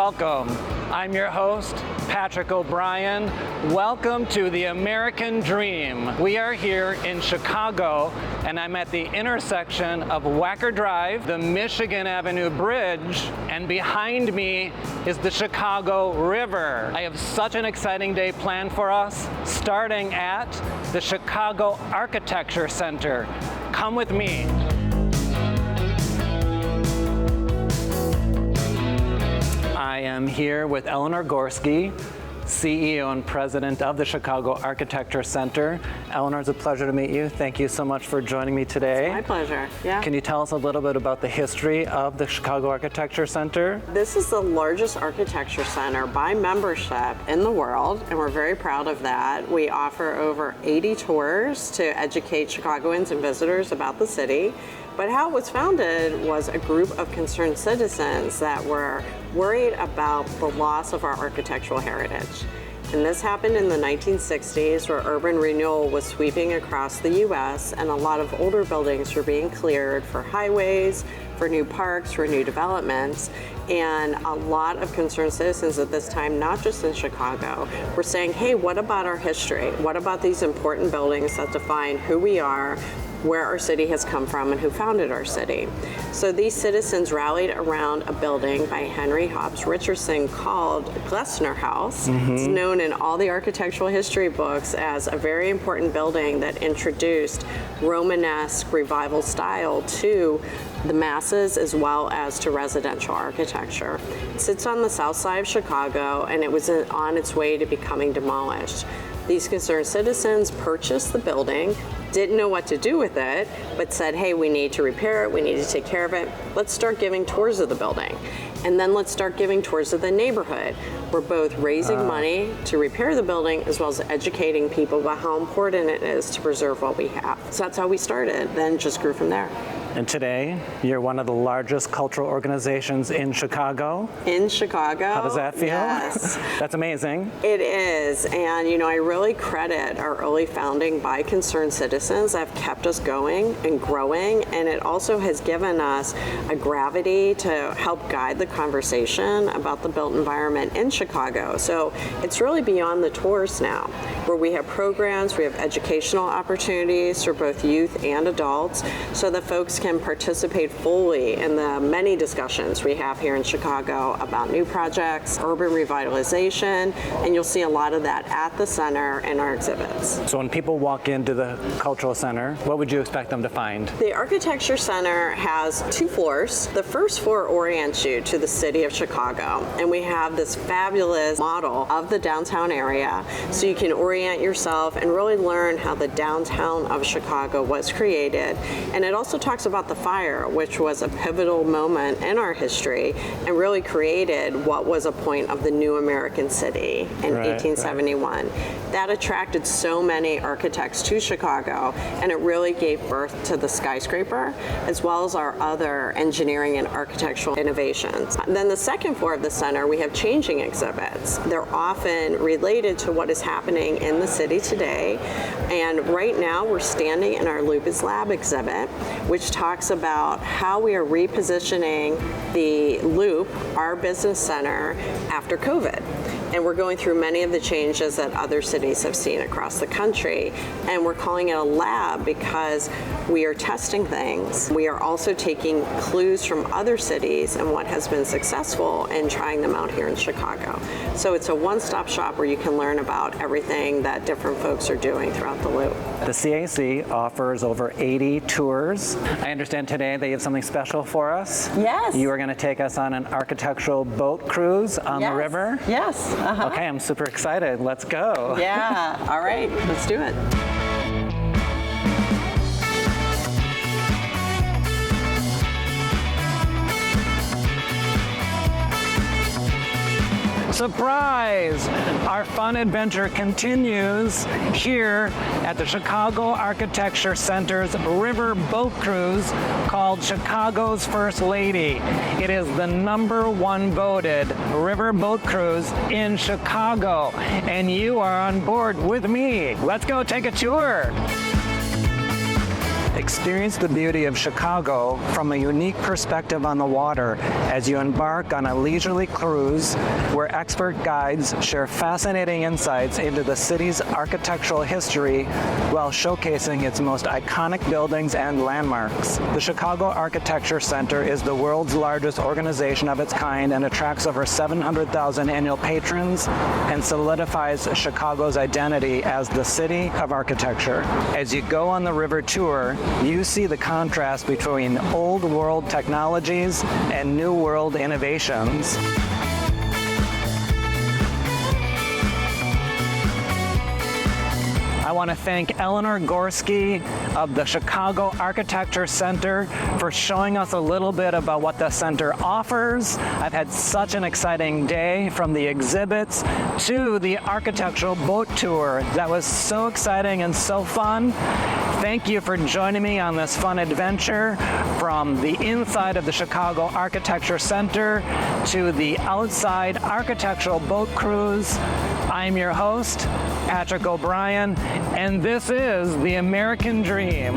welcome. I'm your host, Patrick O'Brien. Welcome to the American Dream. We are here in Chicago, and I'm at the intersection of Wacker Drive, the Michigan Avenue Bridge, and behind me is the Chicago River. I have such an exciting day planned for us, starting at the Chicago Architecture Center. Come with me. I am here with Eleanor Gorksi, CEO and President of the Chicago Architecture Center. Eleanor, it's a pleasure to meet you. Thank you so much for joining me today. It's my pleasure, yeah. Can you tell us a little bit about the history of the Chicago Architecture Center? This is the largest architecture center by membership in the world, and we're very proud of that. We offer over 80 tours to educate Chicagoans and visitors about the city. But how it was founded was a group of concerned citizens that were worried about the loss of our architectural heritage. And this happened in the 1960s, where urban renewal was sweeping across the US, and a lot of older buildings were being cleared for highways, for new parks, for new developments. And a lot of concerned citizens at this time, not just in Chicago, were saying, hey, what about our history? What about these important buildings that define who we are, where our city has come from, and who founded our city? So these citizens rallied around a building by Henry Hobbs Richardson called Glessner House. It's known in all the architectural history books as a very important building that introduced Romanesque revival style to the masses as well as to residential architecture. It sits on the south side of Chicago, and it was on its way to becoming demolished. These concerned citizens purchased the building, didn't know what to do with it, but said, hey, we need to repair it, we need to take care of it. Let's start giving tours of the building. And then let's start giving tours of the neighborhood. We're both raising money to repair the building as well as educating people about how important it is to preserve what we have. So that's how we started, then just grew from there. And today, you're one of the largest cultural organizations in Chicago. In Chicago. How does that feel? Yes. That's amazing. It is, and you know, I really credit our early founding by concerned citizens that have kept us going and growing, and it also has given us a gravity to help guide the conversation about the built environment in Chicago. So it's really beyond the tours now, where we have programs, we have educational opportunities for both youth and adults, so that folks can participate fully in the many discussions we have here in Chicago about new projects, urban revitalization, and you'll see a lot of that at the center in our exhibits. So when people walk into the Cultural Center, what would you expect them to find? The Architecture Center has 2 floors. The first floor orients you to the city of Chicago, and we have this fabulous model of the downtown area, so you can orient yourself and really learn how the downtown of Chicago was created. And it also talks about the fire, which was a pivotal moment in our history and really created what was a point of the new American city in 1871. That attracted so many architects to Chicago, and it really gave birth to the skyscraper, as well as our other engineering and architectural innovations. Then the second floor of the center, we have changing exhibits. They're often related to what is happening in the city today. And right now, we're standing in our Lupus Lab exhibit, which talks about how we are repositioning the Loop, our business center, after COVID. And we're going through many of the changes that other cities have seen across the country. And we're calling it a lab because we are testing things. We are also taking clues from other cities and what has been successful and trying them out here in Chicago. So it's a one-stop shop where you can learn about everything that different folks are doing throughout the Loop. The CAC offers over 80 tours. I understand today they have something special for us. Yes. You are going to take us on an architectural boat cruise on the river. Yes. Okay, I'm super excited. Let's go. Yeah. All right. Let's do it. Surprise! Our fun adventure continues here at the Chicago Architecture Center's river boat cruise called Chicago's First Lady. It is the #1 voted river boat cruise in Chicago, and you are on board with me. Let's go take a tour. Experience the beauty of Chicago from a unique perspective on the water as you embark on a leisurely cruise where expert guides share fascinating insights into the city's architectural history while showcasing its most iconic buildings and landmarks. The Chicago Architecture Center is the world's largest organization of its kind and attracts over 700,000 annual patrons and solidifies Chicago's identity as the city of architecture. As you go on the river tour, you see the contrast between old world technologies and new world innovations. I want to thank Eleanor Gorski of the Chicago Architecture Center for showing us a little bit about what the center offers. I've had such an exciting day, from the exhibits to the architectural boat tour. That was so exciting and so fun. Thank you for joining me on this fun adventure from the inside of the Chicago Architecture Center to the outside architectural boat cruise. I'm your host, Patrick O'Brien, and this is the American Dream.